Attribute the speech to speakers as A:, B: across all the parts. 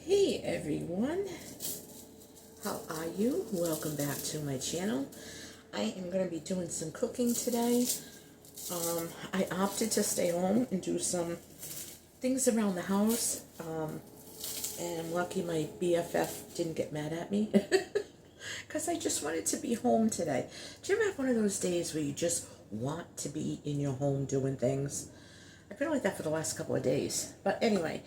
A: Hey everyone, how are you? Welcome back to my channel. I am going to be doing some cooking today. I opted to stay home and do some things around the house, and I'm lucky my BFF didn't get mad at me because I just wanted to be home today. Do you ever have one of those days where you just want to be in your home doing things? I've been like that for the last couple of days. But anyway,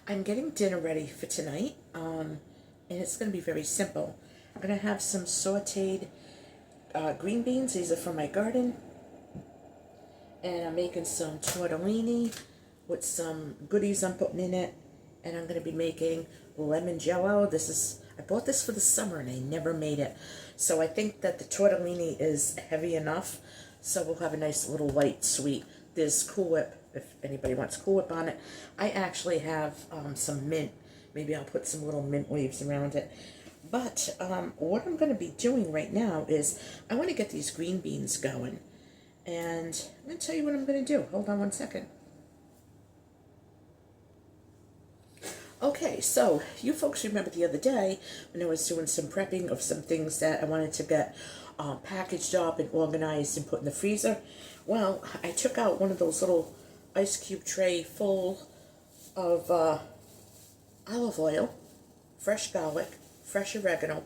A: I'm getting dinner ready for tonight, and it's going to be very simple. I'm going to have some sauteed green beans. These are from my garden. And I'm making some tortellini with some goodies I'm putting in it. And I'm going to be making lemon jello. I bought this for the summer and I never made it. So I think that the tortellini is heavy enough. So we'll have a nice little light sweet. There's Cool Whip, if anybody wants Cool Whip on it. I actually have some mint. Maybe I'll put some little mint leaves around it. But what I'm going to be doing right now is I want to get these green beans going. And I'm going to tell you what I'm going to do. Hold on one second. Okay, so you folks remember the other day when I was doing some prepping of some things that I wanted to get packaged up and organized and put in the freezer. Well, I took out one of those little ice cube tray full of olive oil, fresh garlic, fresh oregano,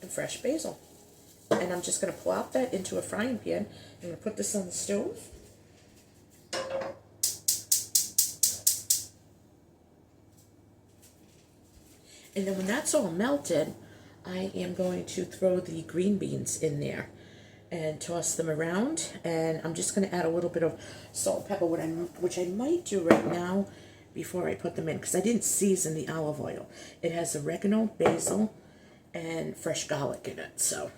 A: and fresh basil. And I'm just going to plop that into a frying pan. I'm going to put this on the stove. And then when that's all melted, I am going to throw the green beans in there and toss them around. And I'm just going to add a little bit of salt and pepper, which I might do right now before I put them in, because I didn't season the olive oil. It has oregano, basil, and fresh garlic in it. So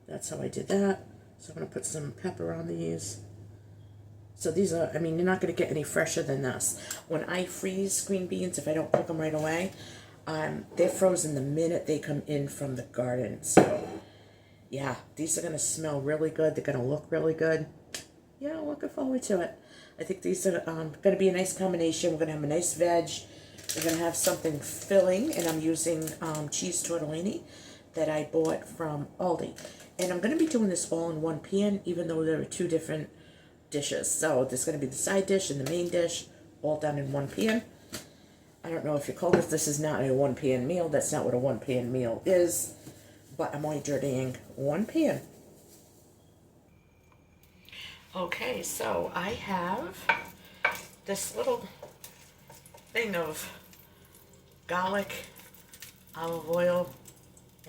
A: that's how I did that. So I'm going to put some pepper on these. So these are, I mean, you're not going to get any fresher than this. When I freeze green beans, if I don't cook them right away, they're frozen the minute they come in from the garden. So, yeah, these are going to smell really good. They're going to look really good. Yeah, looking forward to it. I think these are going to be a nice combination. We're going to have a nice veg. We're going to have something filling, and I'm using cheese tortellini that I bought from Aldi. And I'm going to be doing this all in one pan, even though there are two different dishes. So there's going to be the side dish and the main dish, all done in one pan. I don't know if you call this is not a one-pan meal. That's not what a one-pan meal is. But I'm only dirtying one pan. Okay, so I have this little thing of garlic, olive oil,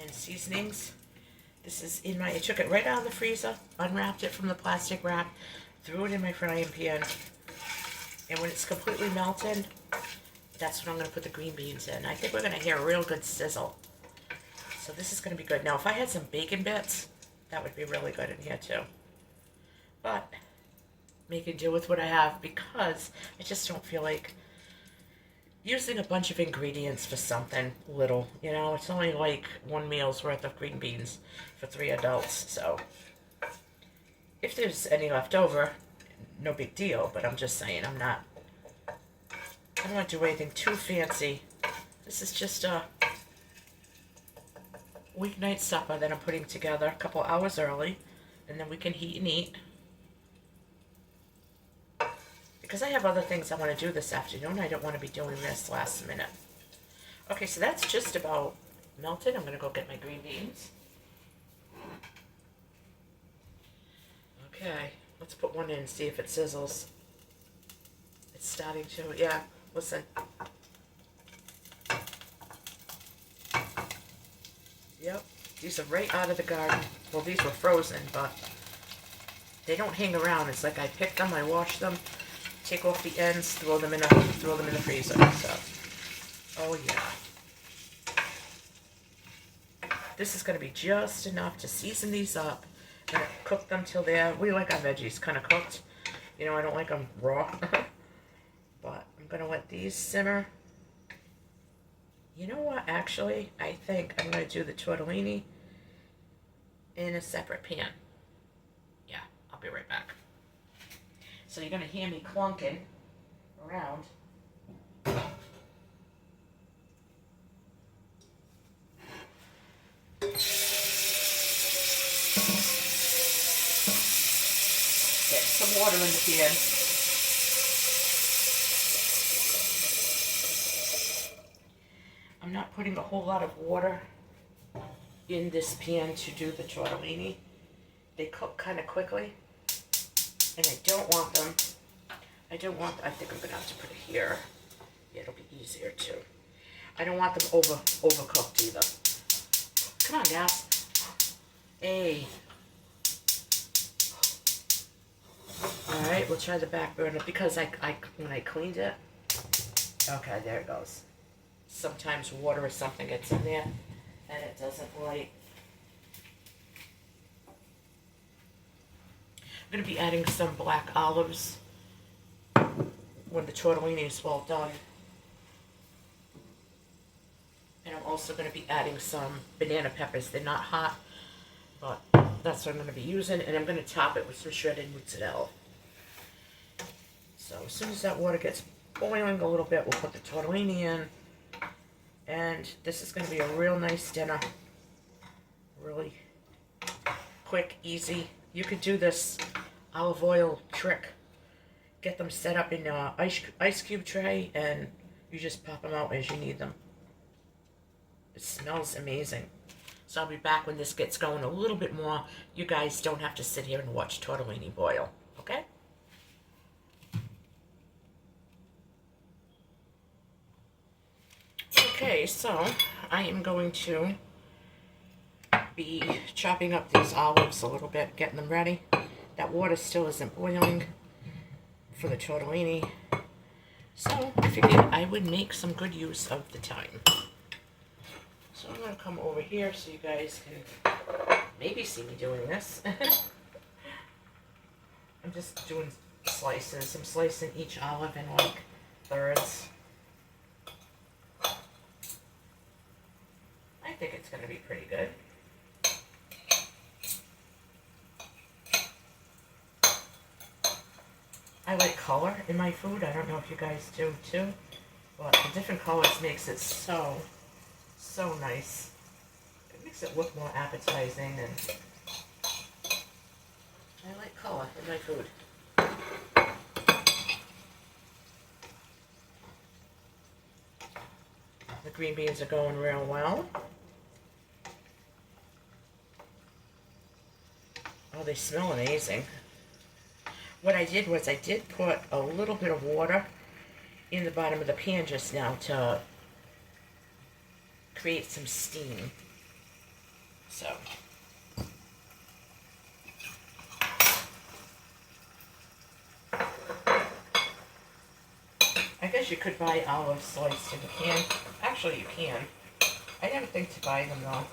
A: and seasonings. This is in I took it right out of the freezer, unwrapped it from the plastic wrap, threw it in my frying pan, and when it's completely melted, that's when I'm going to put the green beans in. I think we're going to hear a real good sizzle. So this is going to be good. Now, if I had some bacon bits, that would be really good in here too. But making do with what I have, because I just don't feel like using a bunch of ingredients for something little. You know, it's only like one meal's worth of green beans for 3 adults. So if there's any left over, no big deal. But I'm just saying, I don't want to do anything too fancy. This is just a weeknight supper that I'm putting together a couple hours early, and then we can heat and eat. Because I have other things I want to do this afternoon, I don't want to be doing this last minute. Okay, so that's just about melted. I'm going to go get my green beans. Okay, let's put one in and see if it sizzles. It's starting to, yeah. Listen. Yep, these are right out of the garden. Well, these were frozen, but they don't hang around. It's like I pick them, I wash them, take off the ends, throw them in the freezer. So, oh yeah. This is going to be just enough to season these up and cook them till we like our veggies kind of cooked. You know, I don't like them raw. But I'm going to let these simmer. You know what, actually, I think I'm going to do the tortellini in a separate pan. Yeah, I'll be right back. So you're going to hear me clunking around. some water in the pan. I'm not putting a whole lot of water in this pan to do the tortellini. They cook kind of quickly, and I don't want them, I think I'm going to have to put it here. Yeah, it'll be easier too. I don't want them overcooked either. Come on, guys. Hey. Alright, we'll try the back burner because when I cleaned it, okay, there it goes. Sometimes water or something gets in there and it doesn't light. I'm going to be adding some black olives when the tortellini is well done. And I'm also going to be adding some banana peppers. They're not hot, but that's what I'm going to be using. And I'm going to top it with some shredded mozzarella. So as soon as that water gets boiling a little bit, we'll put the tortellini in. And this is going to be a real nice dinner. Really quick, easy. You could do this olive oil trick. Get them set up in an ice cube tray, and you just pop them out as you need them. It smells amazing. So I'll be back when this gets going a little bit more. You guys don't have to sit here and watch tortellini boil, okay? Okay, so I am going to be chopping up these olives a little bit, getting them ready. That water still isn't boiling for the tortellini, so I figured I would make some good use of the time. So I'm going to come over here so you guys can maybe see me doing this. I'm just doing slices. I'm slicing each olive in like thirds. I think it's going to be pretty good. I like color in my food. I don't know if you guys do too, but the different colors makes it so nice. It makes it look more appetizing, and I like color in my food. The green beans are going real well. Oh, they smell amazing. What I did was I did put a little bit of water in the bottom of the pan just now to create some steam. So I guess you could buy olives sliced in the can. Actually, you can. I never think to buy them though.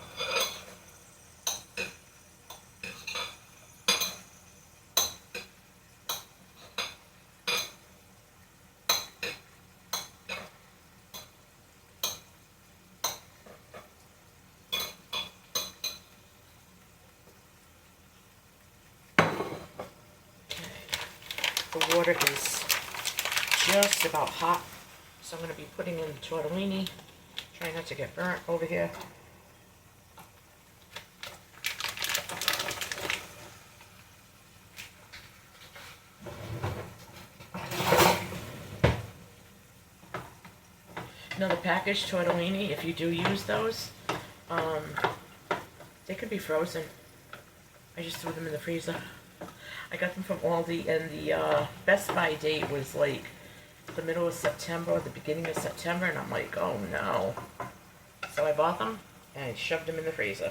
A: The water is just about hot, so I'm going to be putting in the tortellini. Try not to get burnt over here. Now the packaged tortellini, if you do use those, they could be frozen. I just threw them in the freezer. I got them from Aldi, and the Best Buy date was like the middle of September or the beginning of September, and I'm like, oh no. So I bought them, and I shoved them in the freezer.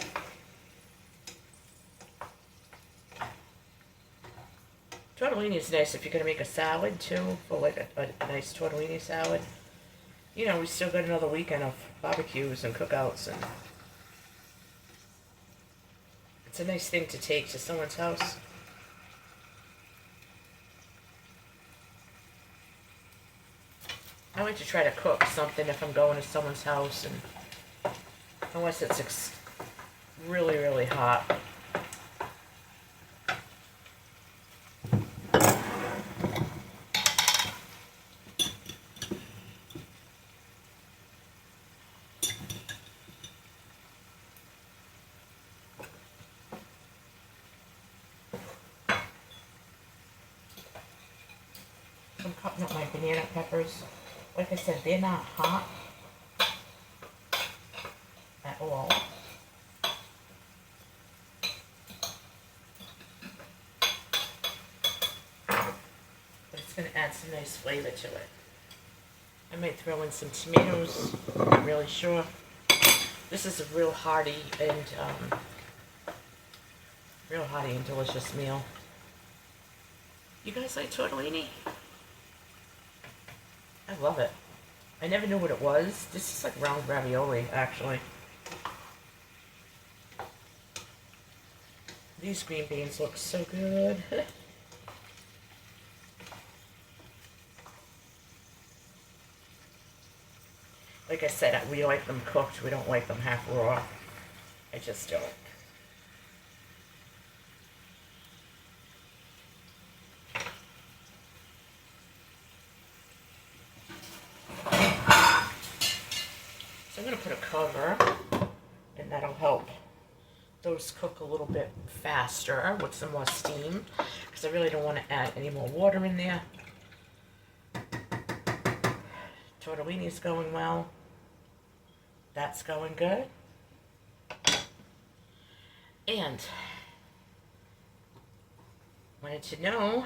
A: Tortellini is nice if you're going to make a salad, too, for like a nice tortellini salad. You know, we still got another weekend of barbecues and cookouts, and it's a nice thing to take to someone's house. I like to try to cook something if I'm going to someone's house, and unless it's really, really hot. cutting up my banana peppers. Like I said, they're not hot at all. But it's going to add some nice flavor to it. I might throw in some tomatoes. I'm not really sure. This is a real hearty and delicious meal. You guys like tortellini? I love it. I never knew what it was. This is like round ravioli, actually. These green beans look so good. Like I said, we like them cooked. We don't like them half raw. I just don't. So I'm going to put a cover, and that'll help those cook a little bit faster with some more steam, because I really don't want to add any more water in there. Tortellini's going well. That's going good. And wanted to know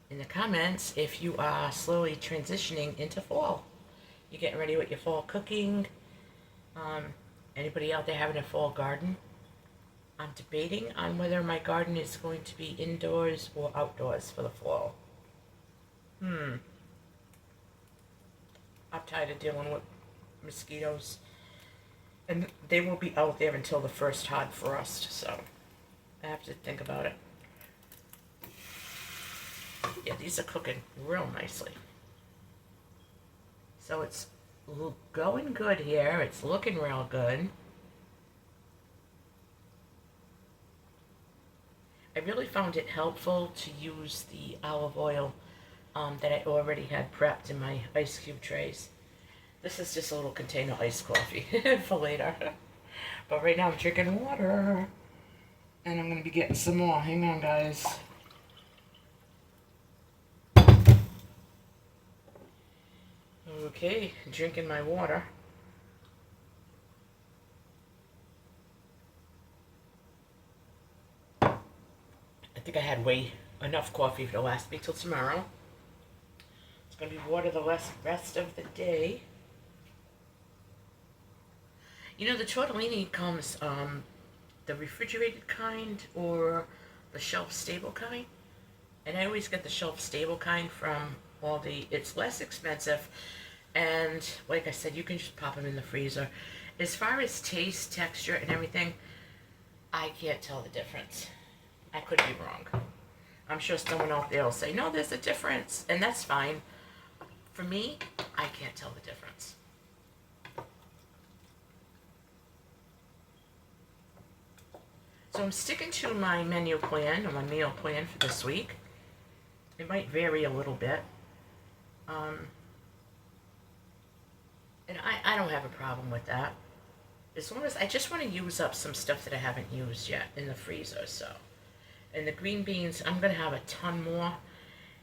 A: in the comments if you are slowly transitioning into fall. You getting ready with your fall cooking? Anybody out there having a fall garden? I'm debating on whether my garden is going to be indoors or outdoors for the fall. I'm tired of dealing with mosquitoes. And they will be out there until the first hard frost, so I have to think about it. Yeah, these are cooking real nicely. So it's going good here. It's looking real good. I really found it helpful to use the olive oil that I already had prepped in my ice cube trays. This is just a little container iced coffee for later. But right now I'm drinking water. And I'm going to be getting some more. Hang on, guys. Okay, drinking my water. I think I had enough coffee to last me till tomorrow. It's going to be water the rest of the day. You know, the tortellini comes the refrigerated kind or the shelf-stable kind. And I always get the shelf-stable kind from Aldi. It's less expensive. And like I said, you can just pop them in the freezer. As far as taste, texture, and everything, I can't tell the difference. I could be wrong. I'm sure someone out there will say, no, there's a difference. And that's fine. For me, I can't tell the difference. So I'm sticking to my menu plan, or my meal plan for this week. It might vary a little bit. And I don't have a problem with that. As long as I just want to use up some stuff that I haven't used yet in the freezer, so. And the green beans, I'm going to have a ton more.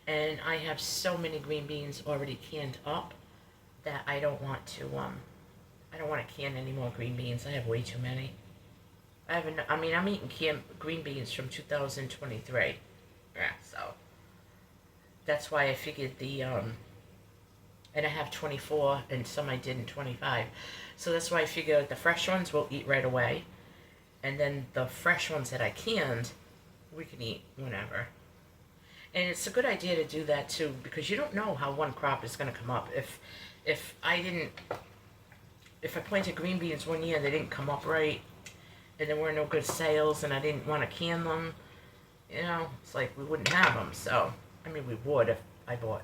A: And I have so many green beans already canned up that I don't want to can any more green beans. I have way too many. I'm eating canned green beans from 2023. Yeah, so. That's why I figured and I have 24, and some I did in 25. So that's why I figured the fresh ones we'll eat right away. And then the fresh ones that I canned, we can eat whenever. And it's a good idea to do that too, because you don't know how one crop is going to come up. If I planted green beans one year and they didn't come up right, and there were no good sales, and I didn't want to can them, you know, it's like we wouldn't have them. So, I mean, we would if I bought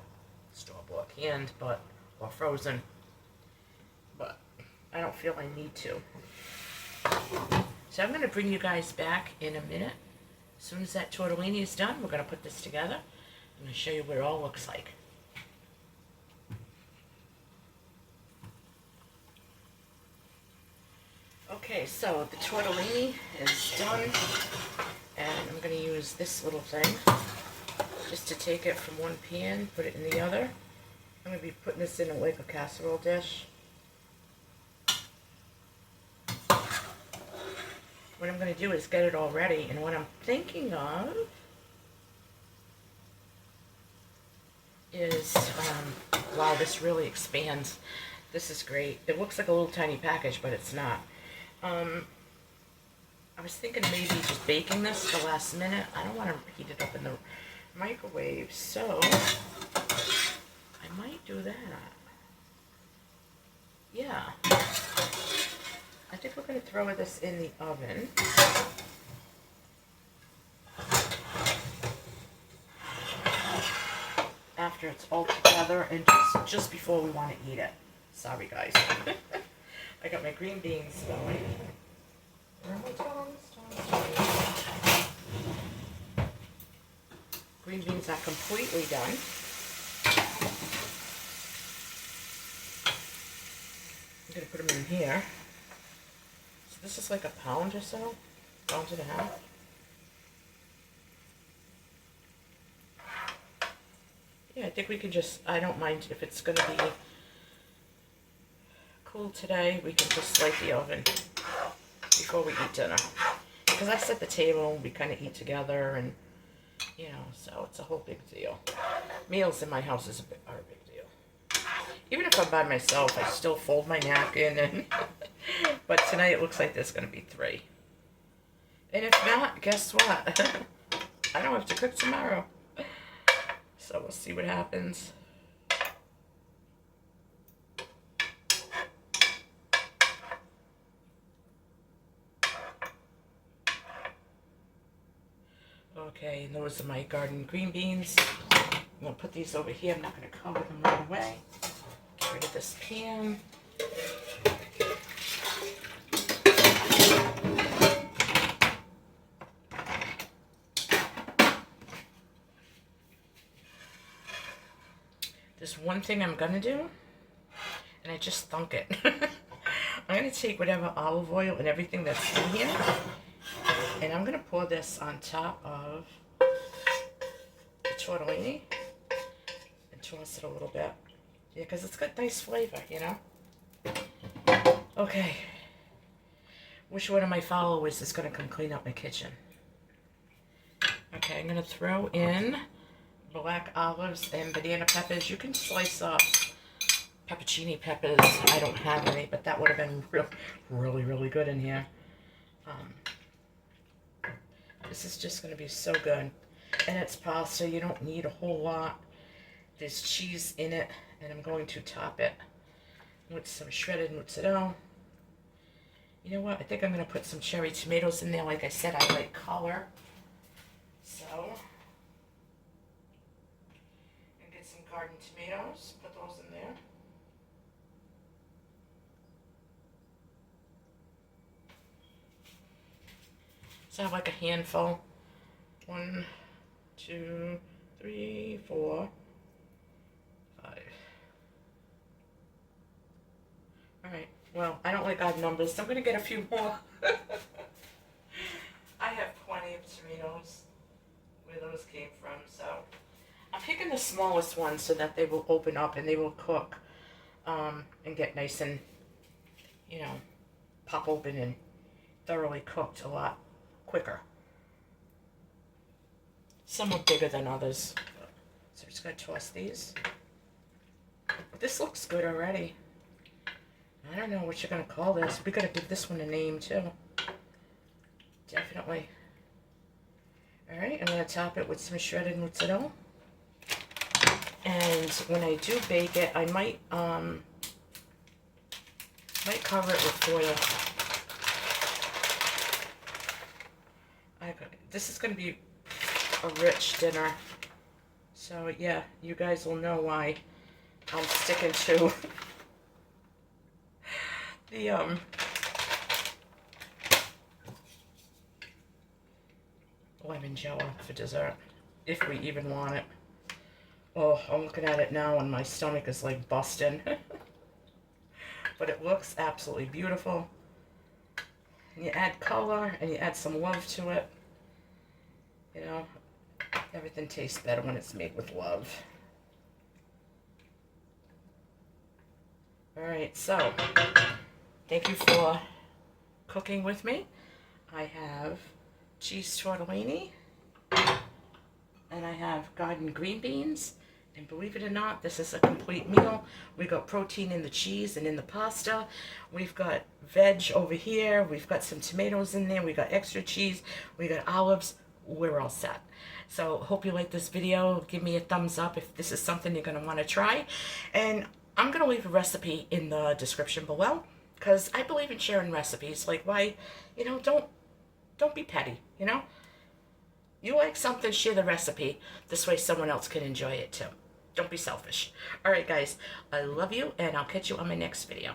A: store-bought canned, or frozen, but I don't feel I need to. So I'm going to bring you guys back in a minute. As soon as that tortellini is done, we're going to put this together. I'm going to show you what it all looks like. Okay, so the tortellini is done, and I'm going to use this little thing just to take it from one pan, put it in the other. I'm going to be putting this in like a casserole dish. What I'm going to do is get it all ready, and what I'm thinking of is, wow, this really expands. This is great. It looks like a little tiny package, but it's not. I was thinking maybe just baking this the last minute. I don't want to heat it up in the microwave, so I might do that. Yeah. I think we're going to throw this in the oven. After it's all together and just before we want to eat it. Sorry, guys. I got my green beans going. Where are my tongs? Green beans are completely done. I'm going to put them in here. So this is like a pound or so, pound and a half. Yeah, I think we can just, I don't mind if it's going to be cool today, we can just light the oven before we eat dinner. Because I set the table, we kind of eat together, and, you know, so it's a whole big deal. Meals in my house are a big deal. Even if I'm by myself, I still fold my napkin, and but tonight it looks like there's going to be 3. And if not, guess what? I don't have to cook tomorrow. So we'll see what happens. Okay, and those are my garden green beans. I'm going to put these over here. I'm not going to cover them right away. Get rid of this pan. There's one thing I'm going to do, and I just thunk it. I'm going to take whatever olive oil and everything that's in here, and I'm going to pour this on top of the tortellini and toss it a little bit. Yeah, because it's got nice flavor, you know? Okay. Which one of my followers is going to come clean up my kitchen? Okay, I'm going to throw in black olives and banana peppers. You can slice up pepperoni peppers. I don't have any, but that would have been really good in here. This is just going to be so good. And it's pasta. You don't need a whole lot. There's cheese in it, and I'm going to top it with some shredded mozzarella. You know what? I think I'm going to put some cherry tomatoes in there. Like I said, I like color. So, and get some garden tomatoes. Put those in there. So I have like a handful. 1, 2, 3, 4, 5. Alright, well, I don't like odd numbers, so I'm going to get a few more. I have plenty of tomatoes where those came from, so I'm picking the smallest ones so that they will open up and they will cook and get nice and, you know, pop open and thoroughly cooked a lot quicker. Some are bigger than others. So I'm just going to toss these. This looks good already. I don't know what you're going to call this. We got to give this one a name too. Definitely. Alright, I'm going to top it with some shredded mozzarella. And when I do bake it, I might cover it with foil. This is going to be a rich dinner. So yeah, you guys will know why I'm sticking to the lemon jello for dessert, if we even want it. Oh, I'm looking at it now and my stomach is like busting. But it looks absolutely beautiful. And you add color and you add some love to it. You know, Everything tastes better when it's made with love. All right, so thank you for cooking with me. I have cheese tortellini, and I have garden green beans. And believe it or not, this is a complete meal. We got protein in the cheese and in the pasta. We've got veg over here. We've got some tomatoes in there. We got extra cheese. We got olives. We're all set. So hope you like this video. Give me a thumbs up if this is something you're going to want to try. And I'm going to leave a recipe in the description below, because I believe in sharing recipes. Like, why, you know, don't be petty, you know? You like something, share the recipe. This way someone else can enjoy it too. Don't be selfish. All right, guys, I love you, and I'll catch you on my next video.